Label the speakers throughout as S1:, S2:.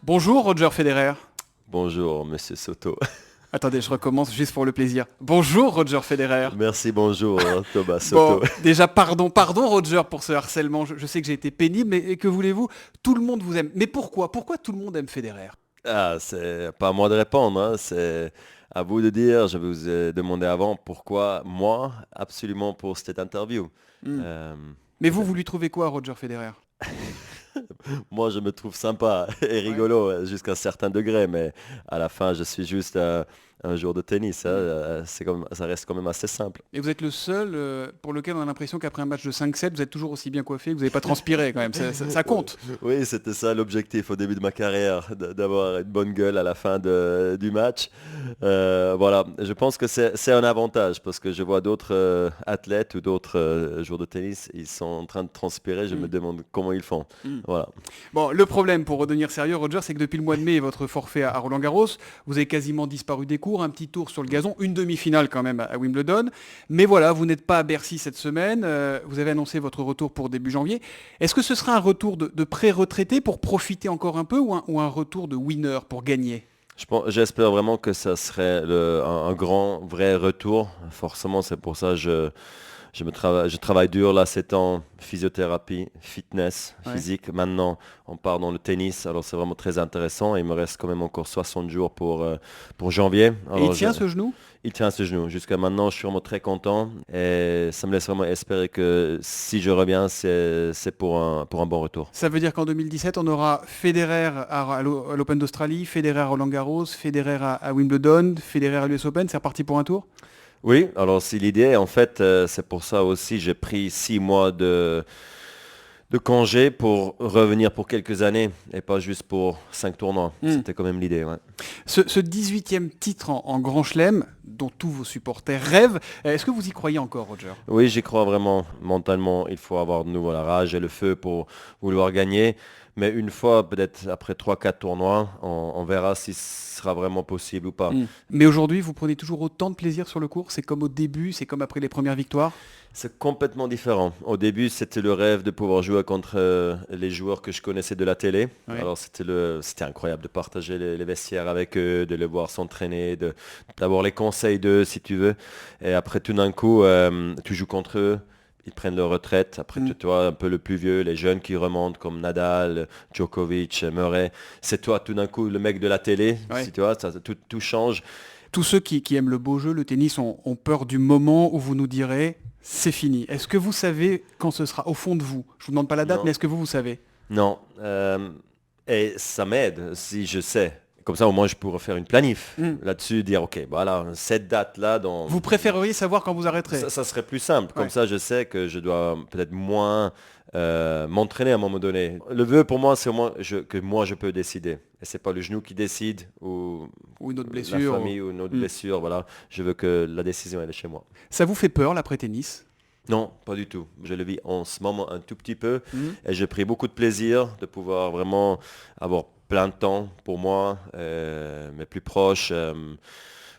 S1: Bonjour Roger Federer.
S2: Bonjour, Monsieur Soto.
S1: Attendez, je recommence juste pour le plaisir. Bonjour Roger Federer.
S2: Merci, bonjour, Thomas
S1: Bon,
S2: Soto.
S1: déjà pardon Roger pour ce harcèlement. Je sais que j'ai été pénible, mais que voulez-vous? Tout le monde vous aime. Mais pourquoi? Pourquoi tout le monde aime Federer?
S2: Ah, c'est pas à moi de répondre, hein, c'est à vous de dire. Je vous ai demandé avant pourquoi moi, absolument pour cette interview.
S1: Hmm.
S2: Euh,
S1: Mais vous lui trouvez quoi, Roger Federer?
S2: Moi, je me trouve sympa et
S1: Ouais.
S2: rigolo jusqu'à un certain degré, mais à la fin, je suis juste un joueur de tennis, hein,
S1: Hmm.
S2: ça reste quand même assez simple.
S1: Et vous êtes le seul pour lequel on a l'impression qu'après un match de 5-7, vous êtes toujours aussi bien coiffé, que vous n'avez pas transpiré quand même. Ça compte.
S2: Oui, c'était ça l'objectif au début de ma carrière, d'avoir une bonne gueule à la fin du match. Voilà, je pense que c'est un avantage parce que je vois d'autres athlètes ou d'autres joueurs de tennis, ils sont en train de transpirer, je me
S1: Hmm.
S2: demande comment ils font.
S1: Hmm.
S2: Voilà.
S1: Bon, le problème, pour redevenir sérieux, Roger, c'est que depuis le mois de mai, votre forfait à Roland-Garros, vous avez quasiment disparu des cours, un petit tour sur le gazon, une demi-finale quand même à Wimbledon. Mais voilà, vous n'êtes pas à Bercy cette semaine, vous avez annoncé votre retour pour début janvier. Est-ce que ce sera un retour de pré-retraité pour profiter encore un peu ou un retour de winner pour gagner?
S2: J'espère vraiment que ça serait un grand, vrai retour. Forcément, c'est pour ça que je travaille dur là, c'est en physiothérapie, fitness,
S1: Ouais.
S2: physique. Maintenant, on part dans le tennis, alors c'est vraiment très intéressant. Il me reste quand même encore 60 jours pour janvier.
S1: Et il
S2: Alors,
S1: tient ce genou?
S2: il tient à ce genou. Jusqu'à maintenant, je suis vraiment très content et ça me laisse vraiment espérer que si je reviens, c'est pour un bon retour.
S1: Ça veut dire qu'en 2017, on aura Federer à l'Open d'Australie, Federer à Roland-Garros, Federer à Wimbledon, Federer à l'US Open. C'est reparti pour un tour?
S2: Oui, alors c'est l'idée. En fait, c'est pour ça aussi j'ai pris 6 mois de congé pour revenir pour quelques années et pas juste pour 5 tournois.
S1: Hmm.
S2: C'était quand même l'idée, ouais.
S1: Ce 18e titre en Grand Chelem, dont tous vos supporters rêvent, est-ce que vous y croyez encore, Roger?
S2: Oui, j'y crois vraiment. Mentalement, il faut avoir de nouveau la rage et le feu pour vouloir gagner. Mais une fois, peut-être après 3, 4 tournois, on verra si ce sera vraiment possible ou pas.
S1: Hmm. Mais aujourd'hui, vous prenez toujours autant de plaisir sur le court? C'est comme au début, c'est comme après les premières victoires?
S2: C'est complètement différent. Au début, c'était le rêve de pouvoir jouer contre les joueurs que je connaissais de la télé.
S1: Ouais.
S2: Alors, c'était incroyable de partager les vestiaires avec eux, de les voir s'entraîner, d'avoir les conseils d'eux, si tu veux. Et après, tout d'un coup, tu joues contre eux. Ils prennent leur retraite. Après,
S1: Hmm.
S2: toi, un peu le plus vieux, les jeunes qui remontent comme Nadal, Djokovic, Murray. C'est toi, tout d'un coup, le mec de la télé.
S1: Ouais.
S2: Si tu vois, tout change.
S1: Tous ceux qui aiment le beau jeu, le tennis, ont peur du moment où vous nous direz c'est fini. Est-ce que vous savez quand ce sera au fond de vous? Je vous demande pas la date,
S2: Non.
S1: mais est-ce que vous savez?
S2: Non. Et ça m'aide si je sais. Comme ça, au moins, je pourrais faire une planif
S1: Hmm.
S2: là-dessus, dire, OK, voilà, cette date-là,
S1: Vous préféreriez savoir quand vous arrêterez?
S2: ça serait plus simple. Comme
S1: Ouais.
S2: ça, je sais que je dois peut-être moins m'entraîner à un moment donné. Le vœu, pour moi, c'est au moins que moi, je peux décider. Et c'est pas le genou qui décide ou
S1: Ou une autre
S2: la
S1: blessure.
S2: famille ou une autre
S1: Hmm.
S2: blessure. Voilà, je veux que la décision, elle est chez moi.
S1: Ça vous fait peur l'après-tennis?
S2: Non, pas du tout. Je le vis en ce moment un tout petit peu
S1: Hmm.
S2: et j'ai pris beaucoup de plaisir de pouvoir vraiment avoir plein de temps pour moi, mes plus proches,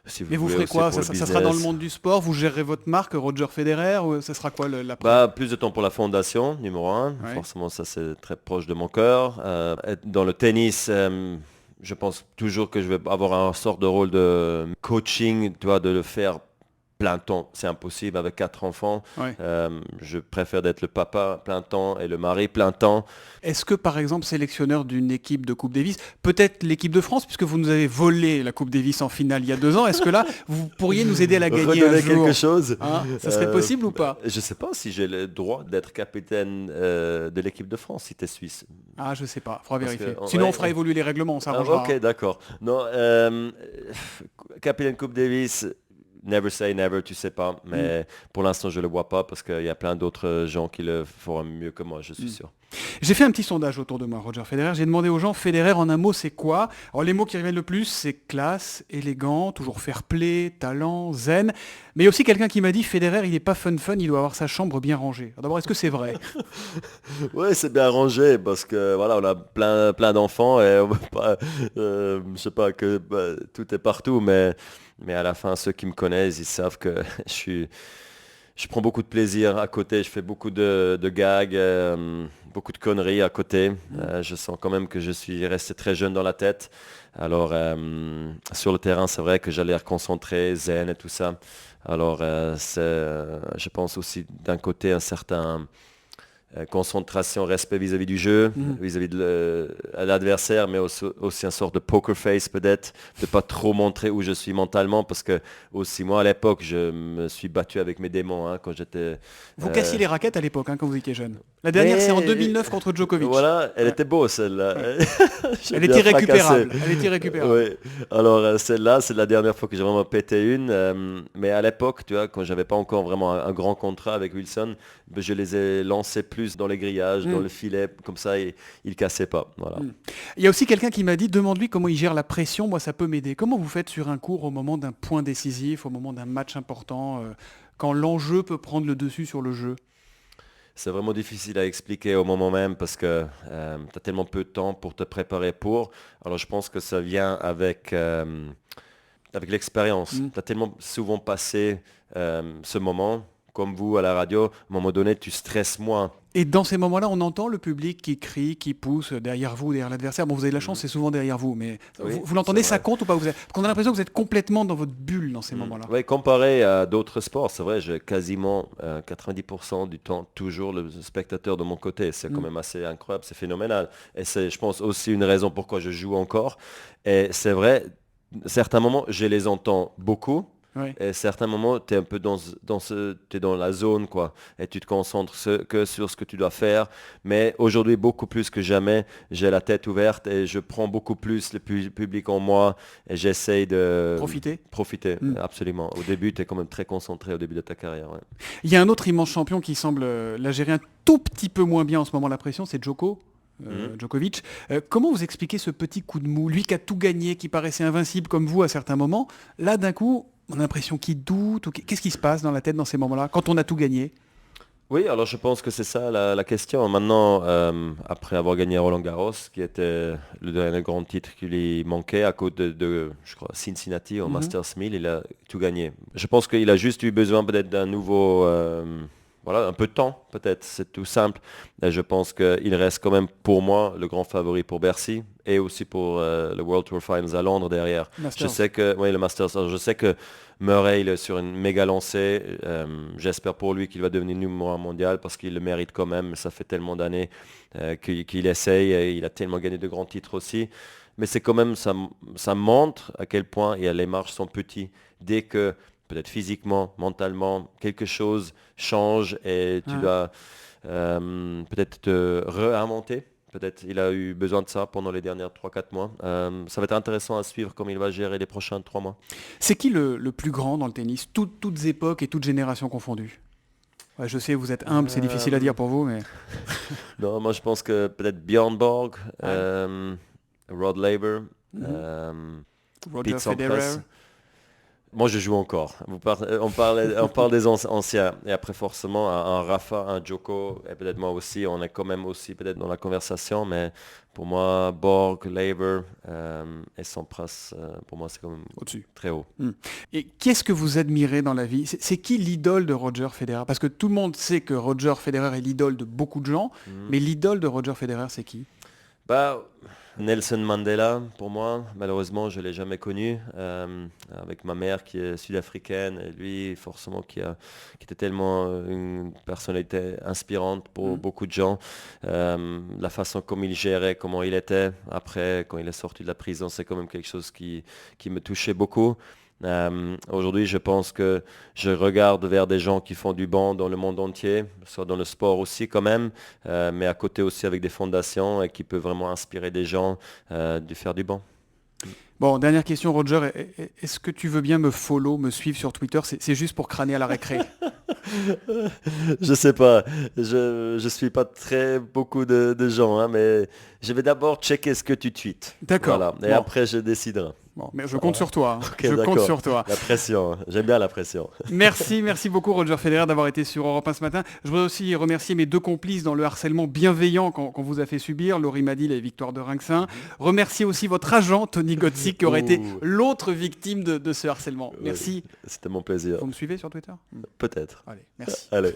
S2: si vous
S1: Mais vous
S2: voulez
S1: ferez
S2: aussi
S1: quoi?
S2: pour le
S1: Ça sera dans le
S2: business.
S1: monde du sport? Vous gérerez votre marque, Roger Federer? Ou ça sera quoi l'après?
S2: Bah, plus de temps pour la fondation, numéro un.
S1: Ouais.
S2: Forcément, ça c'est très proche de mon cœur. Être dans le tennis, je pense toujours que je vais avoir un sort de rôle de coaching, tu vois, de le faire plein temps, c'est impossible avec 4 enfants.
S1: Ouais.
S2: Je préfère d'être le papa plein temps et le mari plein temps.
S1: Est-ce que, par exemple, sélectionneur d'une équipe de Coupe Davis, peut-être l'équipe de France, puisque vous nous avez volé la Coupe Davis en finale il y a 2 ans, est-ce que là, vous pourriez nous aider à la gagner un
S2: Redonner
S1: jour?
S2: quelque chose.
S1: Hein, ça serait possible ou pas?
S2: Je ne sais pas si j'ai le droit d'être capitaine de l'équipe de France si tu es suisse.
S1: Ah, je sais pas, faudra
S2: Parce que,
S1: vérifier. Sinon,
S2: ouais,
S1: on fera évoluer les règlements, on
S2: ah,
S1: s'arrangera.
S2: ok, d'accord. Non, capitaine Coupe Davis, never say never, tu sais pas.
S1: Hmm.
S2: Mais pour l'instant, je le vois pas parce qu'il y a plein d'autres gens qui le feront mieux que moi, je suis
S1: Hmm.
S2: sûr.
S1: J'ai fait un petit sondage autour de moi, Roger Federer. J'ai demandé aux gens, Federer en un mot, c'est quoi? Alors les mots qui reviennent le plus, c'est classe, élégant, toujours fair play, talent, zen. Mais il y a aussi quelqu'un qui m'a dit, Federer, il n'est pas fun, il doit avoir sa chambre bien rangée. Alors d'abord, est-ce que c'est vrai?
S2: Ouais, c'est bien rangé parce que voilà, on a plein d'enfants et on veut pas, je sais pas que tout est partout, mais à la fin, ceux qui me connaissent, ils savent que je prends beaucoup de plaisir à côté, je fais beaucoup de gags, beaucoup de conneries à côté. Je sens quand même que je suis resté très jeune dans la tête. Alors sur le terrain, c'est vrai que j'ai l'air concentré, zen et tout ça. Alors je pense aussi d'un côté un certain concentration, respect vis-à-vis du jeu, vis-à-vis de l'adversaire, mais aussi un sort de poker face peut-être, de pas trop montrer où je suis mentalement, parce que aussi moi à l'époque, je me suis battu avec mes démons quand j'étais...
S1: Vous cassiez les raquettes à l'époque, quand vous étiez jeune. La dernière, c'est en 2009 contre Djokovic.
S2: Voilà, elle
S1: Ouais.
S2: était beau celle-là. J'ai
S1: Elle
S2: bien
S1: était
S2: fracassé.
S1: récupérable. Elle était récupérable.
S2: Oui. Alors celle-là, c'est la dernière fois que j'ai vraiment pété une. Mais à l'époque, tu vois, quand j'avais pas encore vraiment un grand contrat avec Wilson, ben, je les ai lancés plus dans les grillages, dans le filet, comme ça, et ils cassaient pas. Voilà.
S1: Il y a aussi quelqu'un qui m'a dit, demande-lui comment il gère la pression, moi ça peut m'aider. Comment vous faites sur un court au moment d'un point décisif, au moment d'un match important, quand l'enjeu peut prendre le dessus sur le jeu?
S2: C'est vraiment difficile à expliquer au moment même parce que tu as tellement peu de temps pour te préparer pour. Alors je pense que ça vient avec l'expérience. Tu as tellement souvent passé ce moment, comme vous à la radio, à un moment donné, tu stresses moins.
S1: Et dans ces moments-là, on entend le public qui crie, qui pousse derrière vous, derrière l'adversaire. Bon, vous avez de la chance, c'est souvent derrière vous, mais
S2: Oui,
S1: vous l'entendez,
S2: c'est
S1: ça
S2: vrai.
S1: compte ou pas? Parce qu'on a l'impression que vous êtes complètement dans votre bulle dans ces moments-là.
S2: Oui, comparé à d'autres sports, c'est vrai, j'ai quasiment 90% du temps toujours le spectateur de mon côté. C'est quand même assez incroyable, c'est phénoménal. Et c'est, je pense, aussi une raison pourquoi je joue encore. Et c'est vrai, certains moments, je les entends beaucoup.
S1: Ouais.
S2: Et certains moments, tu es un peu t'es dans la zone, quoi. Et tu te concentres que sur ce que tu dois faire. Mais aujourd'hui, beaucoup plus que jamais, j'ai la tête ouverte et je prends beaucoup plus le public en moi et j'essaye de
S1: Profiter.
S2: absolument. Au début, tu es quand même très concentré au début de ta carrière. Ouais.
S1: Il y a un autre immense champion qui semble la gérer un tout petit peu moins bien en ce moment la pression, c'est Djokovic. Comment vous expliquez ce petit coup de mou? Lui qui a tout gagné, qui paraissait invincible comme vous à certains moments, là d'un coup, on a l'impression qu'il doute. Qu'est-ce qui se passe dans la tête dans ces moments-là, quand on a tout gagné?
S2: Oui, alors je pense que c'est ça la question. Maintenant, après avoir gagné Roland Garros, qui était le dernier grand titre qui lui manquait à cause je crois, Cincinnati au Masters 1000, il a tout gagné. Je pense qu'il a juste eu besoin peut-être d'un nouveau, voilà, un peu de temps peut-être, c'est tout simple. Et je pense qu'il reste quand même pour moi le grand favori pour Bercy et aussi pour le World Tour Finals à Londres derrière.
S1: Masters.
S2: Je sais que, oui, le Masters, alors je sais que Murray, il est sur une méga lancée. J'espère pour lui qu'il va devenir numéro 1 mondial parce qu'il le mérite quand même. Ça fait tellement d'années qu'il essaye et il a tellement gagné de grands titres aussi. Mais c'est quand même, ça montre à quel point les marges sont petites. Dès que, peut-être physiquement, mentalement, quelque chose change et tu dois peut-être te réinventer. Peut-être il a eu besoin de ça pendant les dernières 3-4 mois. Ça va être intéressant à suivre comment il va gérer les prochains 3 mois.
S1: C'est qui le plus grand dans le tennis, toutes époques et toutes générations confondues? Ouais, je sais, vous êtes humble, c'est difficile à dire pour vous, mais...
S2: Non, moi je pense que peut-être Björn Borg, Rod Laver,
S1: Roger
S2: Pete
S1: Federer.
S2: Sampras. Moi, je joue encore. On parle des anciens. Et après, forcément, un Rafa, un Djoko, et peut-être moi aussi, on est quand même aussi peut-être dans la conversation. Mais pour moi, Borg, Laver et Sampras, pour moi, c'est quand même
S1: Au-dessus.
S2: très haut.
S1: Et qu'est-ce que vous admirez dans la vie? C'est qui l'idole de Roger Federer? Parce que tout le monde sait que Roger Federer est l'idole de beaucoup de gens, mais l'idole de Roger Federer, c'est qui?
S2: Bah, Nelson Mandela, pour moi, malheureusement, je ne l'ai jamais connu. Avec ma mère qui est sud-africaine, et lui, forcément, qui était tellement une personnalité inspirante pour beaucoup de gens. La façon comme il gérait, comment il était, après, quand il est sorti de la prison, c'est quand même quelque chose qui me touchait beaucoup. Aujourd'hui, je pense que je regarde vers des gens qui font du bon dans le monde entier, soit dans le sport aussi quand même, mais à côté aussi avec des fondations et qui peuvent vraiment inspirer des gens de faire du bon.
S1: Bon, dernière question, Roger. Est-ce que tu veux bien me follow, me suivre sur Twitter? C'est juste pour crâner à la récré.
S2: Je sais pas, je suis pas très beaucoup de gens, mais je vais d'abord checker ce que tu tweets.
S1: D'accord.
S2: Voilà. Et
S1: Bon.
S2: après, je déciderai.
S1: Bon, mais je compte sur toi.
S2: Ok,
S1: je compte
S2: d'accord.
S1: sur toi.
S2: La pression, j'aime bien la pression.
S1: Merci beaucoup Roger Federer d'avoir été sur Europe 1 ce matin. Je voudrais aussi remercier mes deux complices dans le harcèlement bienveillant qu'on vous a fait subir, Laurie Madil et Victoire de Rinxin. Remercier aussi votre agent, Tony Gotzik, qui aurait été l'autre victime de ce harcèlement. Merci.
S2: C'était mon plaisir.
S1: Vous me suivez sur Twitter?
S2: Peut-être.
S1: Allez, merci.
S2: Allez.